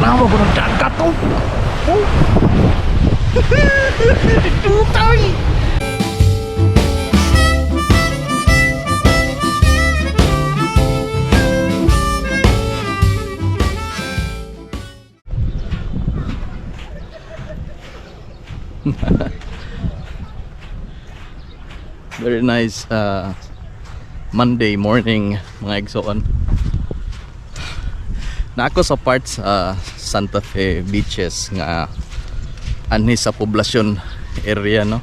tanawa ko ng dagat to. Oh. Tutay. Very nice Monday morning mga igsoon. Na ako sa part sa Santa Fe beaches nga anhi sa poblasyon area, no.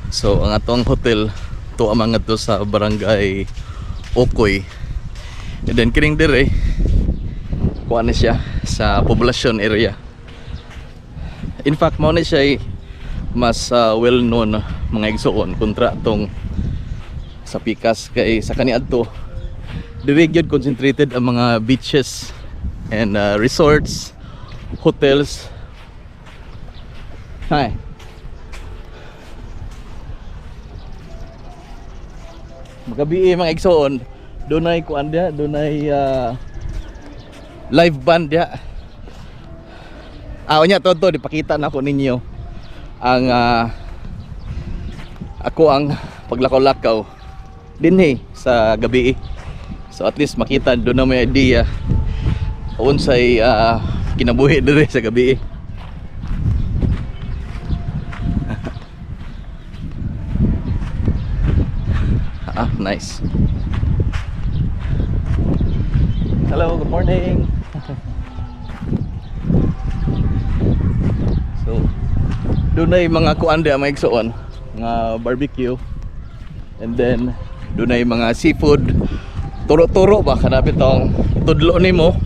So ang atong hotel to amang ato sa barangay Okoy. And then kining dire kuha na siya sa poblasyon area. In fact mao na siya mas well known mga igsoon kontra tong sa Pikas kay sa kaniadto dire gyud concentrated ang mga beaches and resorts, hotels. Hi. Magabi mga igsoon dunay kuan dia, dunay live band dia. Unya to dipakita na ko ninyo ang ako ang paglakaw-lakaw dinhi sa gabi. So at least makita doon na may idea unsay kinabuhi dire sa gabi. Nice. Hello, good morning. So dunay mga kuan dia mga igsoon nga barbecue, and then dunay mga seafood, turo-turo ba kanapit tong tudlo nimo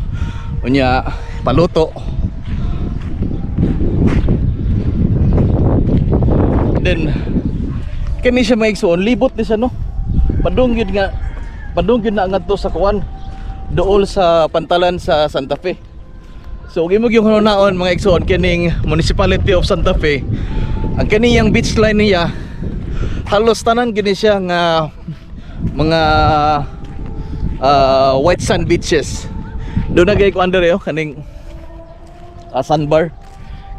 unya paluto. And then kini siya mga igsoon libot ni siya, no. Padung yun na ngadto sa kuan dool sa pantalan sa Santa Fe. So gimog yung hunaon mga igsoon kining Municipality of Santa Fe. Ang kaniyang beach line niya halos tanan gini siya nga mga white sand beaches. Doon na gay ko under yo kaning sandbar.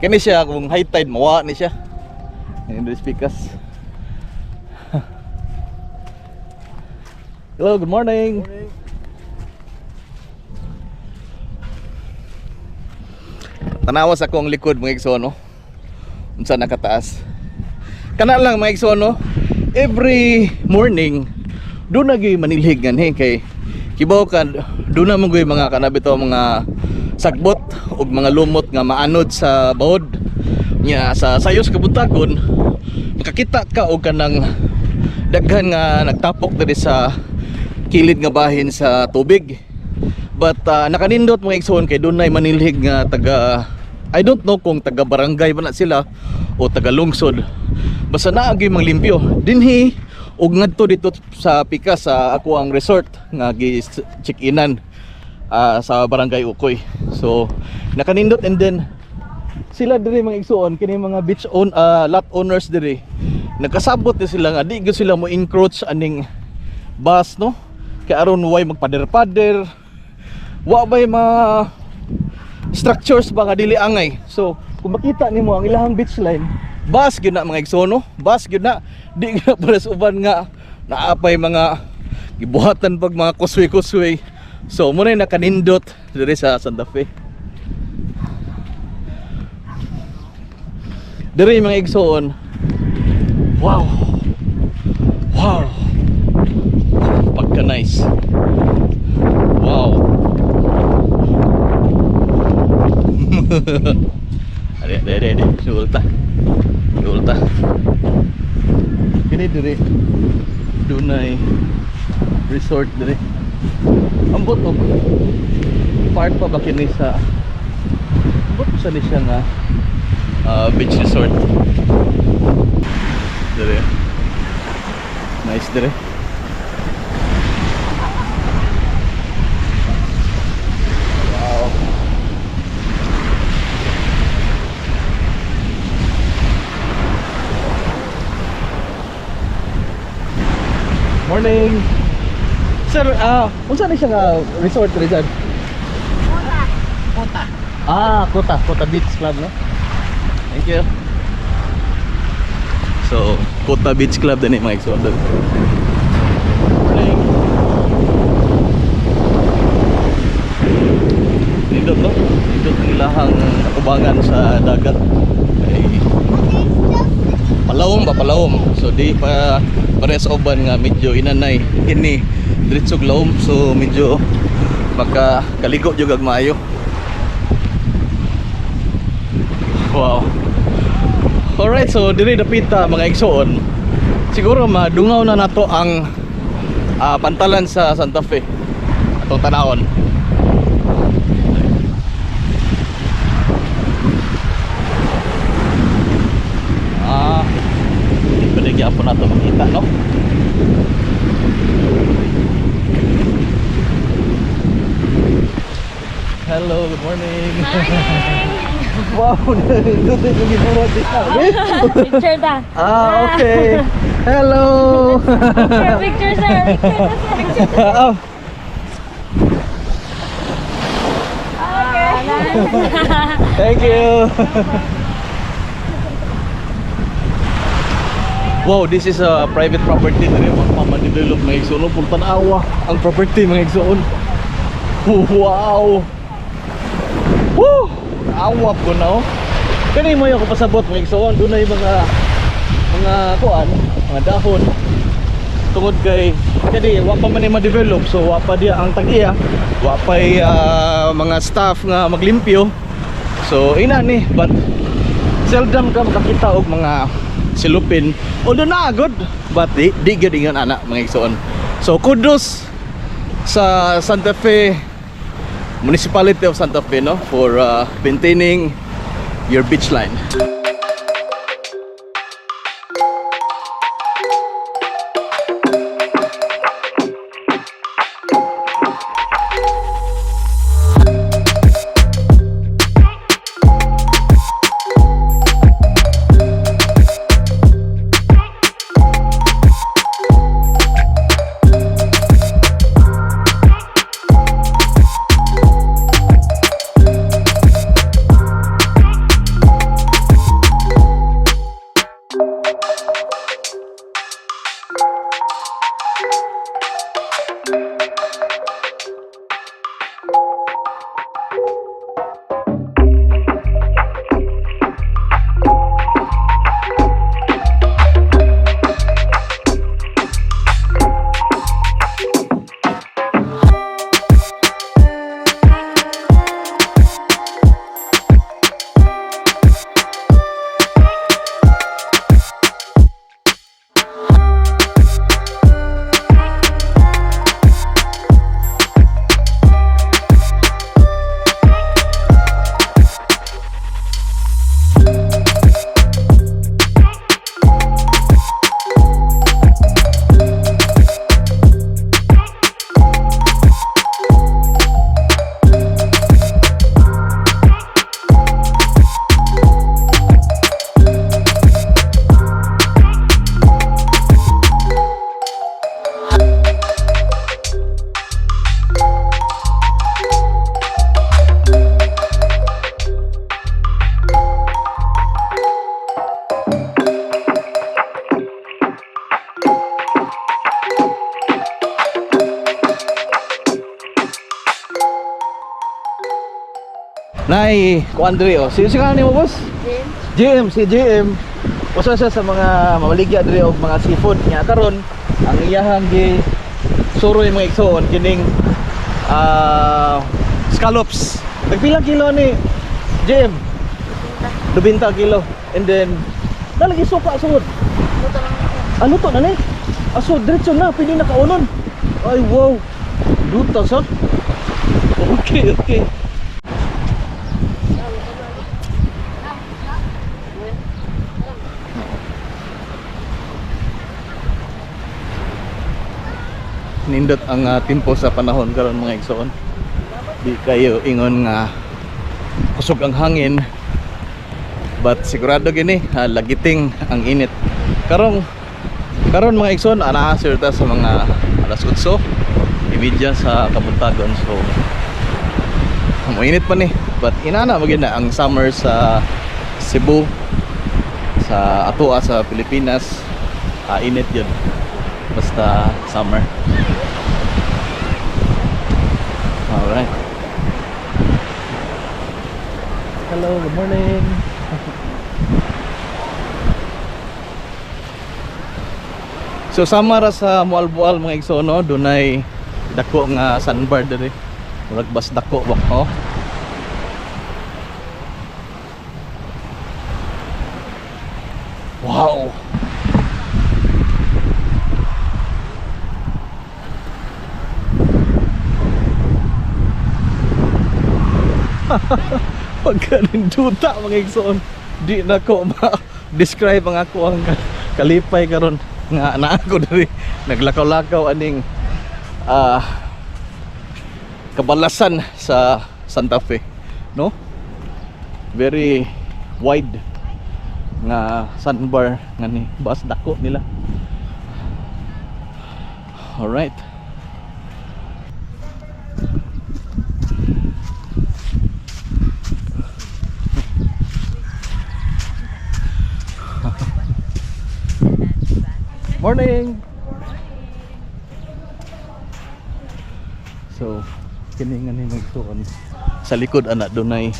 Kini siya kung high tide mawa ni siya. And this Pikas. Hello, good morning. Good morning. Tanawas akong likod mga igsoon, no. Unsa nakataas. Kana lang mga igsoon, no. Every morning doon na gyud manilhig ganhe kay kibaw ka doon na mo gyud mga kanabito mga sagbot ug mga lumot nga maanod sa bawod nya sa sayos kabutagon makakita ka og kanang daghan nga nagtapok diri sa kilid nga bahin sa tubig. But nakanindot mga igsoon kay dunay manilhig nga taga, I don't know kung taga barangay ba na sila o taga lungsod, basta naagi mang limpyo dinhi ug ngadto dito sa Pikas sa ako ang resort nga gi-check-inan sa barangay Ukoy. So nakanindot, and then sila diri mga igsoon kini mga beach lot owners diri nagkasabot na sila nga di gyud sila mo encroach aning bus, no. Kay aron way magpader-pader, wa bay mga structures ba nga dili angay. So kung makita nimo ang ilahang beach line, bus gyud na mga igsoon, no. Bus gyud na, di gyud para sa uban nga naapay mga gibuhatan pag mga kuswi-kuswi. So mo na nakanindot diri sa Santa Fe. Diri mga igsoon, wow, wow, pagka nice, wow. Ade, sulta kini diri dunay resort diri. Ambot og part pa ba kini sa ambot sa ni siya nga beach resort diri. Nice diri. Wow. Morning. Sir, unsa ni siya nga resort diri dyan? Kota. Kota Beach Club, no? Thank you. So, Kota Beach Club din mga igsoon. Morning. Nindot, no? Nindot ang ilahang ubangan sa dagat. Ay, palawom. So, di pa pares oban nga medyo inanay. Ini, diritsog lawom. So, medyo makakaligo juga maayo. Wow. Alright, so diri dapita mga igsoon. Siguro madungaw na nato ang pantalan sa Santa Fe. Atong tanawon. Paligya po nato makita, no? Hello, good morning. Wow, nandito yung ginawa dito. Picture ta. Okay. Hello. Picture, sir. Oh. Thank you. Wow, this is a private property. Mama-develop mga igsoon. Puntan awa ang property mga igsoon. Wow. Woo! Awap ko na, oh. Kani mo yung kapasabot mga igsoon. Doon na yung mga kuan, mga dahon. Tungod kay kani wapa man yung ma-develop. So wapa dia ang tag-iya. Wapay mga staff nga maglimpyo. So ina ni, but seldom ka makakita og mga silupin. Although na good, but di gyud ingon ana mga igsoon. So kudos sa Santa Fe Municipality of Santa Fe, no, for maintaining your beach line. Nay, ko Andre, oh. Si nga mo, boss? JM, si JM. Usa siya sa mga mamaligya diri og mga seafood nya karon. Ang iyahang gi suroy mga igsoon kining scallops. Nagpila kilo ni JM? 20 kilo. And then nalagi suka sud. Ano to na ni? Aso diretso na pili na kaunon. Ay wow. Duta sa. Okay. Nindot ang tempo sa panahon karon mga igsoon. Di kayo ingon nga kusog ang hangin, but sigurado gini lagiting ang init. Karon mga igsoon ana ta sa mga alas 8 imedya sa kabuntagon. So Mainit pa ni. But inana magid na ang summer sa Cebu, sa atoa sa Pilipinas. Init yun. Basta summer. Alright. Hello, good morning. So sama ra sa Mualbual mga igsoon, dunay dako nga sandbar diri. Murag bas dako ba oh. Wow. Pagkaninduta mga igsoon, di na ko ma-describe ang ako ang kalipay karon nga naa ko diri naglakaw-lakaw aning kabalasan sa Santa Fe, no? Very wide nga sandbar nga ni bas dako nila. All right. Morning. So, kini nga ni magtuon sa likod ana dunay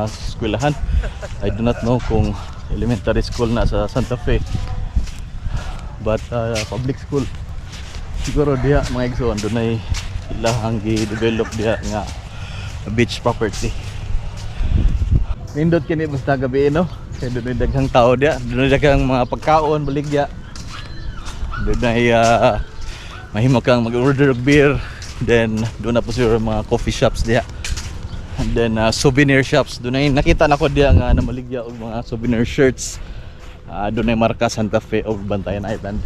eskwelahan. I do not know kung elementary school na sa Santa Fe, but public school siguro diha mga igsoon dunay ilahang gi-develop diha nga beach property. Nindot kini basta gabi no, kay dunay daghang tao diha, dunay daghang mga pagkaon baligya. Dunay mahimo kang mag-order of beer, then doon na po siguro mga coffee shops diha, and then souvenir shops. Dunay nakita na ko diha nga namaligya og mga souvenir shirts. Dunay marka Santa Fe of Bantayan Island.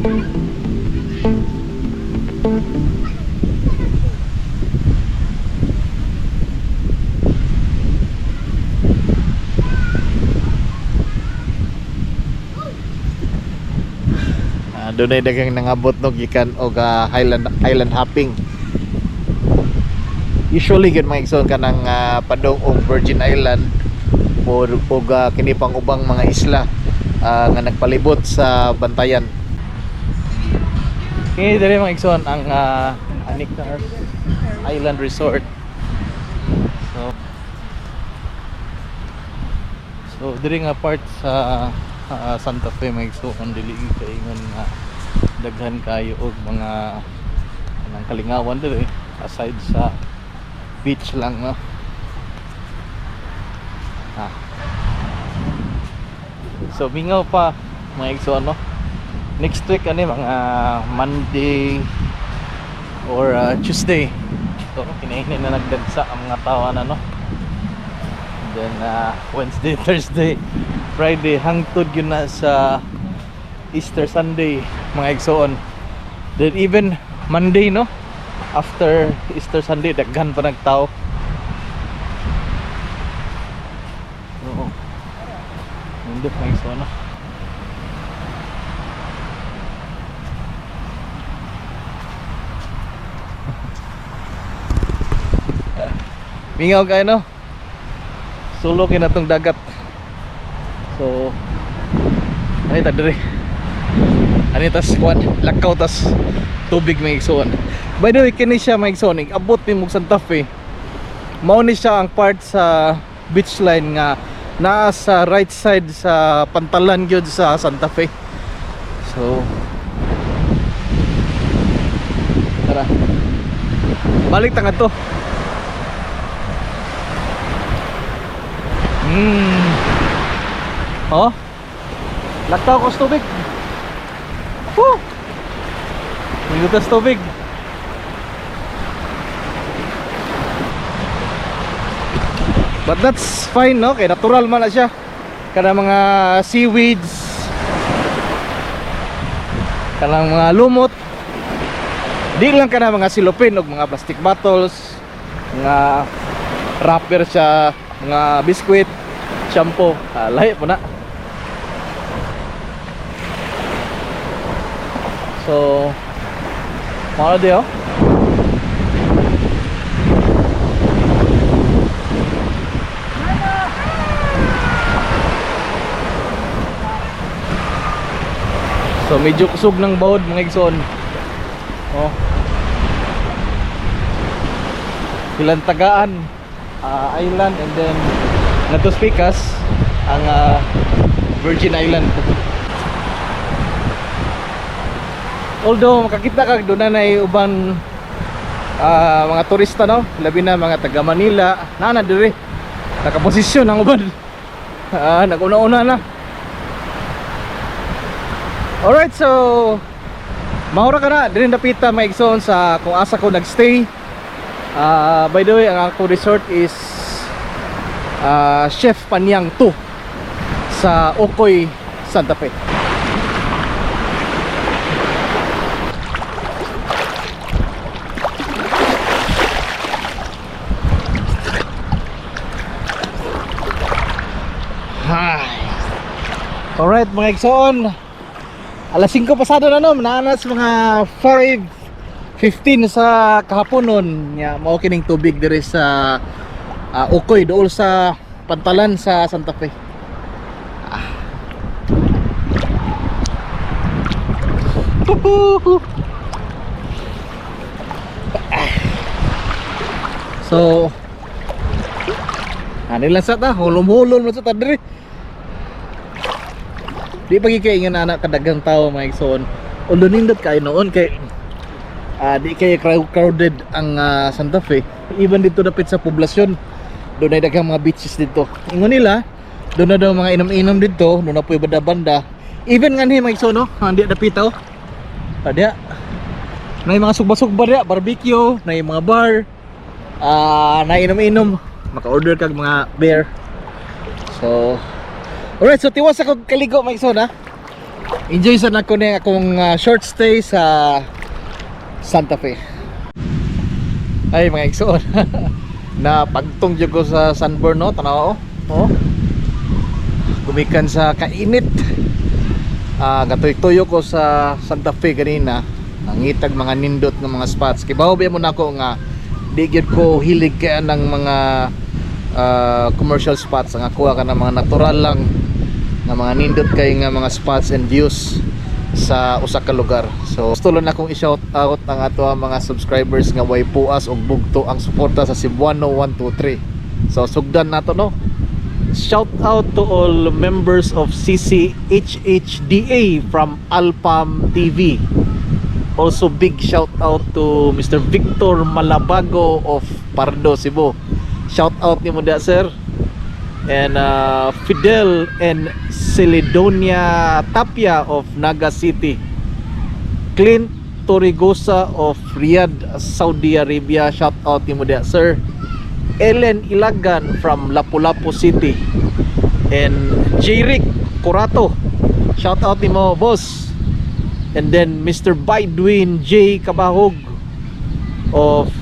Doon ay dagang nangabot no gikan og island hopping. Usually gid mga igsoon kanang padong og Virgin Island o kini pang ubang mga isla nga nagpalibot sa bantayan. Kini diri mga igsoon ang Aniknar Island Resort. So diri nga part sa Santa Fe mga igsoon dili kaingon nga daghan kayo og mga anang kalingawan diri aside sa beach lang no. So mingaw pa mga igsoon no. Next week ani mga Monday or Tuesday. So kinainin na nagdagsa ang mga tawa na no. Then Wednesday, Thursday, Friday hangtod yun na sa Easter Sunday mga igsoon. Then even Monday no, after Easter Sunday daghan pa nagtao. Oo. Hindi mga igsoon no. Mingaw kayo no. Sulo kina tong dagat. So ani ta diri. Ani tas kuan lakaw tas tubig may igsoon. By the way kini siya may igsoon abot ni mog Santa Fe. Mao ni siya ang part sa beach line nga naa sa right side sa pantalan gyud sa Santa Fe. So tara. Balik ta ngadto. Oh. Lakaw ko sa tubig. Woo! Minutas tubig. But that's fine no, kay natural man na siya. Kana mga seaweeds, kanang mga lumot. Di lang kana mga silopin og mga plastic bottles, mga wrapper siya, mga biskwit, shampoo, lahi po na. So mao di oh. So medyo kusog ng bawod mga igsoon. Oh. Ilang tagaan island and then natos Picas ang Virgin Island. Although makakita kag doon na uban mga turista no, labi na mga taga Manila na diri nakaposisyon ang uban. Naguna-una na. Alright, so mahura ka na diri napita mga igsoon sa kung asa ko nagstay. By the way, ang ako resort is Chef Panyang 2 sa Ocoy, Santa Fe. Alright mga igsoon, alas 5 pasado na no, naanas mga 5:15 sa kahaponon nya mao kining tubig diri sa Ocoy dool sa pantalan sa Santa Fe. So ani lang sa ta hulom-hulom lang sa ta diri. Di pagi kay nga anak kadagang tao mga igsoon. Although nindot kay noon kay di kay crowded ang Santa Fe. Even dito dapit sa poblasyon, doon ay daghang mga beaches dito. Ingon nila, doon na daw mga inom-inom dito, doon na po banda-banda. Even nga ni mga igsoon no, hindi dapitaw. Ada na mga sugba-sugba dia, barbecue, na mga bar, na inom-inom, maka-order kag mga beer. So alright, so tiwas ako kaligo mga igsoon ha. Enjoy sa nako ni akong short stay sa Santa Fe. Ay mga igsoon. Na pagtong jud ko sa sunburn no, tanaw oh. Gumikan sa kainit. Gatoy-toyo ko sa Santa Fe kanina. Nangitag mga nindot ng mga spots. Kibaw ba mo nako nga di gyud ko hilig kaya ng mga commercial spots. Nga kuha ka ng mga natural lang na mga nindot kay nga mga spots and views sa usa ka lugar. So gusto lang akong i-shout out ang ato mga subscribers nga way puas og bugto ang suporta sa Cebuano 123. So sugdan nato no. Shout out to all members of CCHHDA from Alpam TV. Also big shout out to Mr. Victor Malabago of Pardo, Cebu. Shout out nimo da sir. And Fidel and Celedonia Tapia of Naga City, Clint Torrigosa of Riyadh, Saudi Arabia, shout out nimo dia sir. Ellen Ilagan from Lapu-Lapu City, and Jeric Corato, shout out nimo boss. And then Mr. Bydwin J. Kabahog of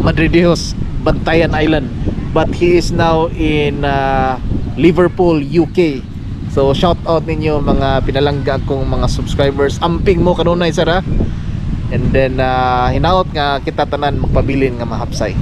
Madridejos, Bantayan Island, but he is now in Liverpool, UK. So shout out ninyo mga pinalangga kong mga subscribers. Amping mo kanunay sir ha. And then hinaot nga kita tanan magpabilin nga mahapsay.